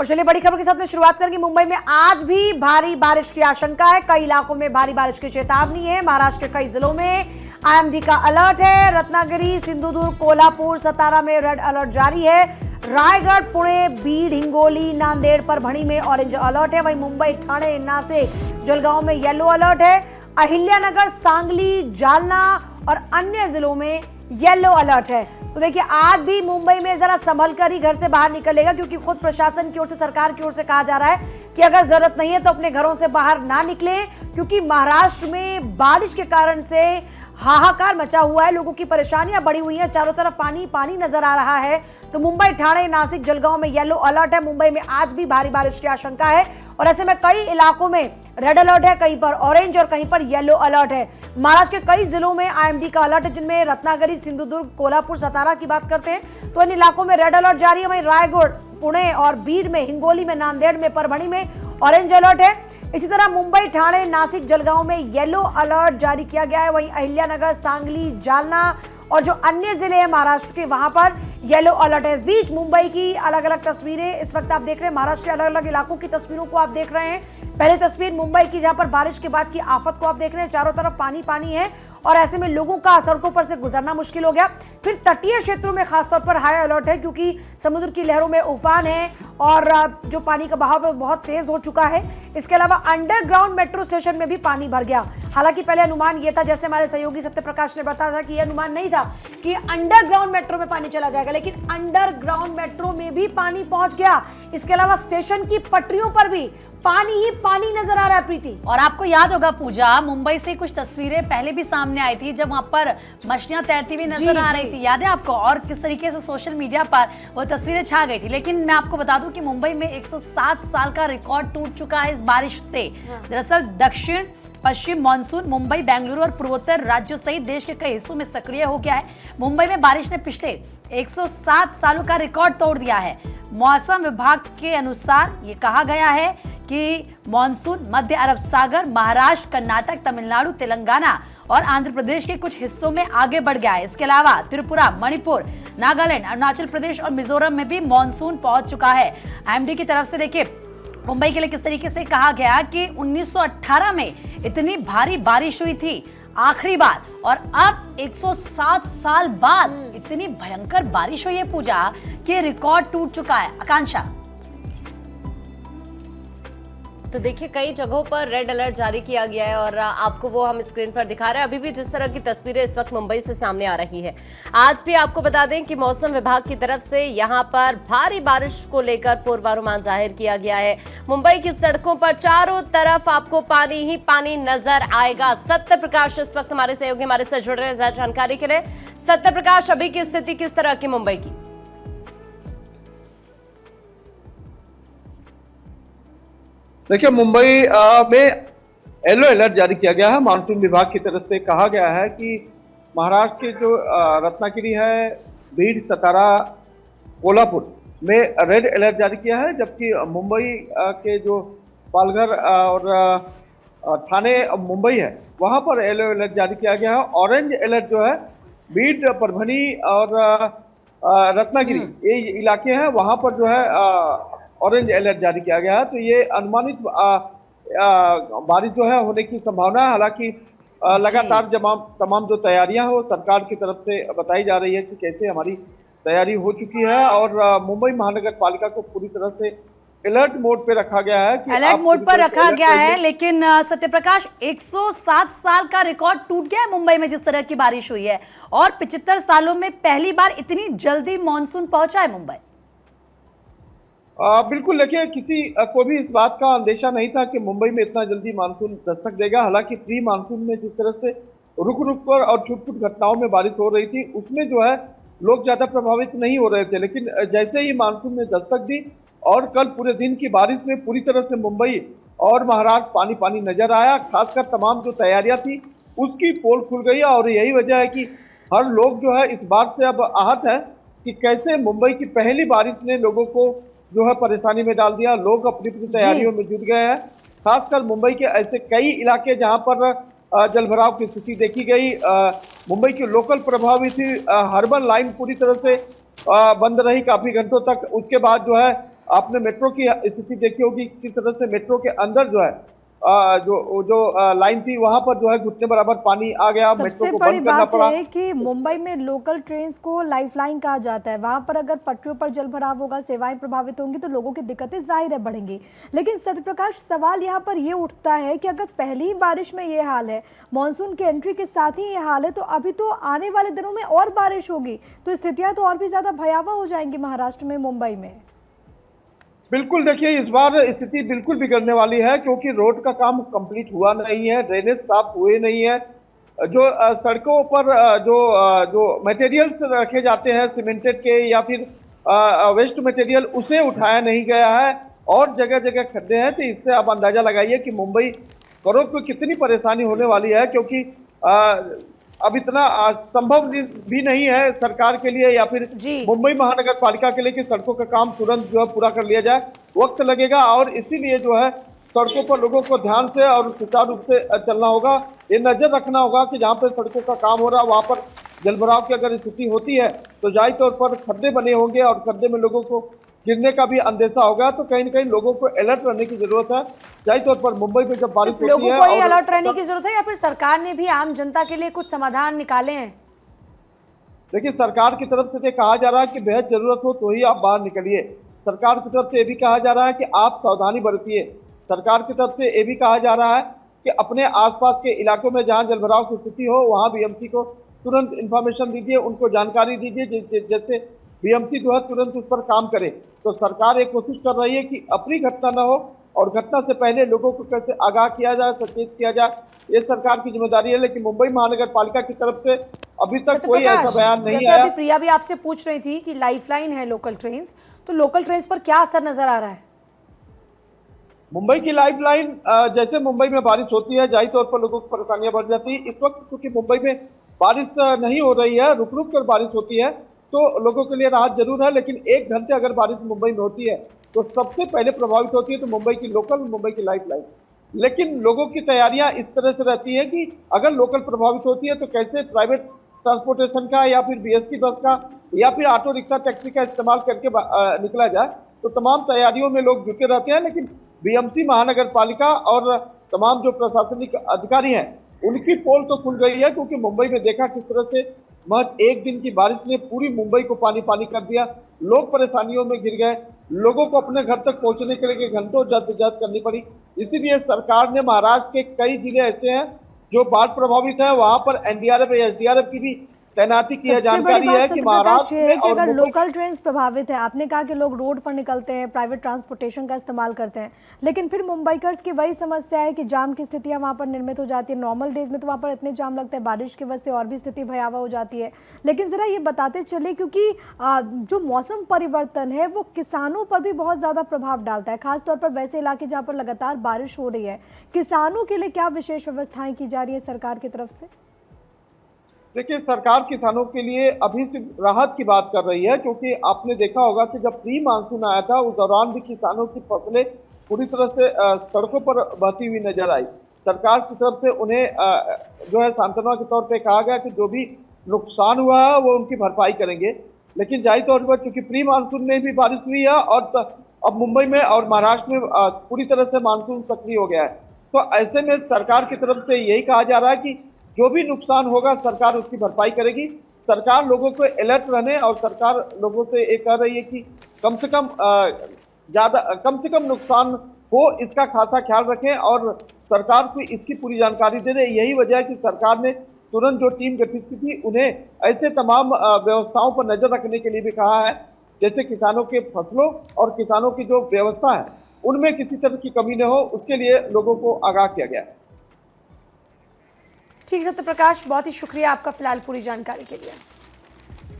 और चलिए बड़ी खबर के साथ में शुरुआत करेंगे। मुंबई में आज भी भारी बारिश की आशंका है। कई इलाकों में भारी बारिश की चेतावनी है। महाराष्ट्र के कई जिलों में आईएमडी का अलर्ट है। रत्नागिरी, सिंधुदुर्ग, कोल्हापुर, सतारा में रेड अलर्ट जारी है। रायगढ़, पुणे, बीड, हिंगोली, नांदेड़, परभणी में ऑरेंज अलर्ट है। वहीं मुंबई, ठाणे, नासिक, जलगांव में येलो अलर्ट है। अहिल्यानगर, सांगली, जालना और अन्य जिलों में येलो अलर्ट है। तो देखिए आज भी मुंबई में जरा संभल कर ही घर से बाहर निकलेगा, क्योंकि खुद प्रशासन की ओर से, सरकार की ओर से कहा जा रहा है कि अगर जरूरत नहीं है तो अपने घरों से बाहर ना निकले, क्योंकि महाराष्ट्र में बारिश के कारण से हाहाकार मचा हुआ है। लोगों की परेशानियां बढ़ी हुई हैं। चारों तरफ पानी पानी नजर आ रहा है। तो मुंबई, ठाणे, नासिक, जलगांव में येलो अलर्ट है। मुंबई में आज भी भारी बारिश की आशंका है और ऐसे में कई इलाकों में रेड अलर्ट है, कहीं पर ऑरेंज और कहीं पर येलो अलर्ट है। महाराष्ट्र के कई जिलों में आईएमडी का अलर्ट है, जिनमें रत्नागिरी, सिंधुदुर्ग, कोल्हापुर, सतारा की बात करते हैं तो इन इलाकों में रेड अलर्ट जारी है। वहीं रायगढ़, पुणे और बीड में, हिंगोली में, नांदेड़ में, परभणी में ऑरेंज अलर्ट है। इसी तरह मुंबई, ठाणे, नासिक, जलगांव में येलो अलर्ट जारी किया गया है। वहीं अहिल्यानगर, सांगली, जालना और जो अन्य जिले हैं महाराष्ट्र के, वहां पर येलो अलर्ट है। इस बीच मुंबई की अलग अलग तस्वीरें इस वक्त आप देख रहे हैं। महाराष्ट्र के अलग अलग इलाकों की तस्वीरों को आप देख रहे हैं। पहली तस्वीर मुंबई की, जहां पर बारिश के बाद की आफत को आप देख रहे हैं। चारों तरफ पानी पानी है और ऐसे में लोगों का सड़कों पर से गुजरना मुश्किल हो गया। फिर तटीय क्षेत्रों में खासतौर पर हाई अलर्ट है, क्योंकि समुद्र की लहरों में उफान है और जो पानी का बहाव है बहुत तेज हो चुका है। इसके अलावा अंडरग्राउंड मेट्रो स्टेशन में भी पानी भर गया। हालांकि पहले अनुमान यह था, जैसे हमारे सहयोगी सत्य प्रकाश ने बताया था कि यह अनुमान नहीं था कि अंडरग्राउंड मेट्रो में पानी चला जाएगा, लेकिन अंडरग्राउंड मेट्रो में भी पानी पहुंच गया। इसके अलावा स्टेशन की पटरियों पर भी पानी ही पानी नजर आ रहा है। प्रीति, और आपको याद होगा पूजा, मुंबई से कुछ तस्वीरें पहले भी सामने आई थी, जब वहां पर मछलियां तैरती हुई नजर आ रही थी, याद है आपको? और किस तरीके से सोशल मीडिया पर वो तस्वीरें छा गई थी। लेकिन मैं आपको बता दूं कि मुंबई में 107 साल का रिकॉर्ड टूट चुका है इस बारिश से। दरअसल दक्षिण पश्चिम मानसून मुंबई, बेंगलुरु और पूर्वोत्तर राज्यों सहित देश के कई हिस्सों में सक्रिय हो गया है। मुंबई में बारिश ने पिछले 107 सालों का रिकॉर्ड तोड़ दिया है। मौसम विभाग के अनुसार ये कहा गया है कि मानसून मध्य अरब सागर, महाराष्ट्र, कर्नाटक, तमिलनाडु, तेलंगाना और आंध्र प्रदेश के कुछ हिस्सों में आगे बढ़ गया है। इसके अलावा त्रिपुरा, मणिपुर, नागालैंड, अरुणाचल प्रदेश और मिजोरम में भी मानसून पहुंच चुका है। आईएमडी की तरफ से देखिए मुंबई के लिए किस तरीके से कहा गया कि 1918 में इतनी भारी बारिश हुई थी आखिरी बार, और अब 107 साल बाद इतनी भयंकर बारिश हुई है पूजा कि रिकॉर्ड टूट चुका है। आकांक्षा, तो देखिए कई जगहों पर रेड अलर्ट जारी किया गया है और आपको वो हम स्क्रीन पर दिखा रहे हैं। अभी भी जिस तरह की तस्वीरें इस वक्त मुंबई से सामने आ रही है। आज भी आपको बता दें कि मौसम विभाग की तरफ से यहां पर भारी बारिश को लेकर पूर्वानुमान जाहिर किया गया है। मुंबई की सड़कों पर चारों तरफ आपको पानी ही पानी नजर आएगा। सत्य प्रकाश इस वक्त हमारे सहयोगी हमारे साथ जुड़ रहे हैं ज्यादा जानकारी के लिए। सत्य प्रकाश, अभी की स्थिति किस तरह की मुंबई की? देखिए मुंबई में येलो अलर्ट जारी किया गया है। मानसून विभाग की तरफ से कहा गया है कि महाराष्ट्र के जो रत्नागिरी है, बीड, सतारा, कोल्हापुर में रेड अलर्ट जारी किया है, जबकि मुंबई के जो पालघर और ठाणे मुंबई है वहां पर येलो अलर्ट जारी किया गया है। ऑरेंज अलर्ट जो है बीड, परभणी और रत्नागिरी ये इलाके हैं, वहां पर जो है ऑरेंज अलर्ट जारी किया गया है। तो ये अनुमानित बारिश जो है होने की संभावना है। हालांकि लगातार तमाम जो तैयारियां हैं वो सरकार की तरफ से बताई जा रही है कि कैसे हमारी तैयारी हो चुकी है, और मुंबई महानगर पालिका को पूरी तरह से अलर्ट मोड पे रखा गया है कि अलर्ट मोड पर रखा गया है। लेकिन सत्यप्रकाश, 107 साल का रिकॉर्ड टूट गया है मुंबई में जिस तरह की बारिश हुई है, और 75 सालों में पहली बार इतनी जल्दी मानसून पहुंचा है मुंबई। बिल्कुल, देखिए किसी को भी इस बात का अंदेशा नहीं था कि मुंबई में इतना जल्दी मानसून दस्तक देगा। हालांकि प्री मानसून में जिस तरह से रुक रुक कर और छुट-छुट घटनाओं में बारिश हो रही थी, उसमें जो है लोग ज्यादा प्रभावित नहीं हो रहे थे। लेकिन जैसे ही मानसून ने दस्तक दी और कल पूरे दिन की बारिश में पूरी तरह से मुंबई और महाराष्ट्र पानी पानी नजर आया। खासकर तमाम जो तैयारियां थी उसकी पोल खुल गई, और यही वजह है कि हर लोग जो है इस बात से अब आहत है कि कैसे मुंबई की पहली बारिश ने लोगों को जो है परेशानी में डाल दिया। लोग अपनी अपनी तैयारियों में जुट गए हैं। खासकर मुंबई के ऐसे कई इलाके जहां पर जलभराव की स्थिति देखी गई। मुंबई की लोकल प्रभावी थी, हर्बल लाइन पूरी तरह से बंद रही काफी घंटों तक। उसके बाद जो है आपने मेट्रो की स्थिति देखी होगी, किस तरह से मेट्रो के अंदर जो है जो लाइन थी वहां पर जो है घुटने बराबर पानी आ गया, मेट्रो सबसे को बड़ी बंद करना बात पड़ा। है कि मुंबई में लोकल ट्रेन्स को लाइफलाइन कहा जाता है। वहां पर अगर पटरियों पर जल भराव होगा, सेवाएं प्रभावित होंगी तो लोगों की दिक्कतें जाहिर है बढ़ेंगी। लेकिन सत्यप्रकाश, सवाल यहाँ पर ये उठता है कि अगर पहली ही बारिश में ये हाल है, मानसून की एंट्री के साथ ही ये हाल है, तो अभी तो आने वाले दिनों में और बारिश होगी तो स्थितियां तो और भी ज्यादा भयावह हो जाएंगी महाराष्ट्र में, मुंबई में। बिल्कुल, देखिए इस बार स्थिति बिल्कुल बिगड़ने वाली है, क्योंकि रोड का काम कंप्लीट हुआ नहीं है, ड्रेनेज साफ हुए नहीं है, जो सड़कों पर जो मटेरियल्स रखे जाते हैं सीमेंटेड के या फिर वेस्ट मटेरियल, उसे उठाया नहीं गया है और जगह जगह खड्डे हैं। तो इससे आप अंदाजा लगाइए कि मुंबई करों को कितनी परेशानी होने वाली है, क्योंकि अब इतना संभव भी नहीं है सरकार के लिए या फिर मुंबई महानगर पालिका के लिए कि सड़कों का काम तुरंत जो है पूरा कर लिया जाए, वक्त लगेगा। और इसीलिए जो है सड़कों पर लोगों को ध्यान से और सुचारू रूप से चलना होगा, ये नजर रखना होगा कि जहाँ पर सड़कों का काम हो रहा है वहां पर जलभराव की अगर स्थिति होती है तो जाहिर तौर पर खड्डे बने होंगे और खड्डे में लोगों को गिरने का भी अंदेशा होगा। तो कहीं न कहीं लोगों को अलर्ट रहने की जरूरत है। जाहिर तौर पर मुंबई में जब बारिश होती है, लोगों को ही अलर्ट रहने की जरूरत है या फिर सरकार ने भी आम जनता के लिए कुछ समाधान निकाले हैं? देखिए, सरकार की तरफ से कहा जा रहा है कि बेहद जरूरत हो तो ही आप बाहर निकलिए। सरकार की तरफ से ये भी कहा जा रहा है कि आप सावधानी बरतिए। सरकार की तरफ से ये भी कहा जा रहा है कि अपने आसपास के इलाकों में जहां जलभराव की स्थिति हो वहां बीएमसी को तुरंत इंफॉर्मेशन दीजिए, उनको जानकारी दीजिए, जैसे बीएमसी जो है तुरंत उस पर काम करे। तो सरकार ये कोशिश कर रही है कि अपनी घटना न हो और घटना से पहले लोगों को कैसे आगाह किया जाए, सचेत किया जाए, ये सरकार की जिम्मेदारी है। लेकिन मुंबई महानगर पालिका की तरफ से अभी तक कोई ऐसा बयान नहीं आया। अभी प्रिया भी आपसे पूछ रही थी कि लाइफलाइन है लोकल ट्रेन्स, तो लोकल ट्रेन्स पर क्या असर नजर आ रहा है? मुंबई की लाइफलाइन, जैसे मुंबई में बारिश होती है जाहिर तौर पर लोगों को परेशानियां बढ़ जाती है। इस वक्त क्योंकि मुंबई में बारिश नहीं हो रही है, रुक रुक कर बारिश होती है, तो लोगों के लिए राहत जरूर है। लेकिन 1 घंटे अगर बारिश मुंबई में होती है तो सबसे पहले प्रभावित होती है तो मुंबई की लोकल, मुंबई की लाइफलाइन। लेकिन लोगों की तैयारियां इस तरह से रहती है कि अगर लोकल प्रभावित होती है तो कैसे प्राइवेट ट्रांसपोर्टेशन का या फिर बीएसटी बस का या फिर ऑटो रिक्शा टैक्सी का इस्तेमाल करके निकला जाए। तो तमाम तैयारियों में लोग जुटे रहते हैं। लेकिन बीएमसी महानगर पालिका और तमाम जो प्रशासनिक अधिकारी हैं उनकी पोल तो खुल गई है, क्योंकि मुंबई में देखा किस तरह से महज 1 दिन की बारिश ने पूरी मुंबई को पानी पानी कर दिया। लोग परेशानियों में घिर गए, लोगों को अपने घर तक पहुंचने के लिए घंटों जद्दोजहद करनी पड़ी। इसीलिए सरकार ने महाराष्ट्र के कई जिले ऐसे हैं जो बाढ़ प्रभावित है, वहां पर एनडीआरएफ या एसडीआरएफ की भी तैनाती की है। जानकारी है कि महाराष्ट्र में और अगर लोकल ट्रेन्स प्रभावित है, आपने कहा कि लोग रोड पर निकलते हैं, प्राइवेट ट्रांसपोर्टेशन का इस्तेमाल करते हैं, लेकिन फिर मुंबईकर्स की वही समस्या है कि जाम की स्थितियां वहां पर निर्मित हो जाती है। नॉर्मल डेज में तो वहां पर इतने जाम लगते हैं, बारिश की वजह से और भी स्थिति भयावह हो जाती है। लेकिन जरा ये बताते चले, क्योंकि जो मौसम परिवर्तन है वो किसानों पर भी बहुत ज्यादा प्रभाव डालता है, खासतौर पर वैसे इलाके जहाँ पर लगातार बारिश हो रही है। किसानों के लिए क्या विशेष व्यवस्थाएं की जा रही है सरकार की तरफ से? देखिए, सरकार किसानों के लिए अभी सिर्फ राहत की बात कर रही है, क्योंकि आपने देखा होगा कि जब प्री मानसून आया था उस दौरान भी किसानों की फसलें पूरी तरह से सड़कों पर बहती हुई नजर आई। सरकार की तरफ से उन्हें जो है सांत्वना के तौर पे कहा गया कि जो भी नुकसान हुआ है वो उनकी भरपाई करेंगे। लेकिन जाहिर तौर पर क्योंकि प्री मानसून में भी बारिश हुई है और अब मुंबई में और महाराष्ट्र में पूरी तरह से मानसून सक्रिय हो गया है, तो ऐसे में सरकार की तरफ से यही कहा जा रहा है कि जो भी नुकसान होगा सरकार उसकी भरपाई करेगी। सरकार लोगों को अलर्ट रहने और सरकार लोगों से ये कह रही है कि कम से कम नुकसान हो इसका खासा ख्याल रखें और सरकार को इसकी पूरी जानकारी दे रहे। यही वजह है कि सरकार ने तुरंत जो टीम गठित की थी उन्हें ऐसे तमाम व्यवस्थाओं पर नजर रखने के लिए भी कहा है, जैसे किसानों के फसलों और किसानों की जो व्यवस्था है उनमें किसी तरह की कमी न हो, उसके लिए लोगों को आगाह किया गया है। ठीक, सत्यप्रकाश, बहुत ही शुक्रिया आपका फिलहाल पूरी जानकारी के लिए।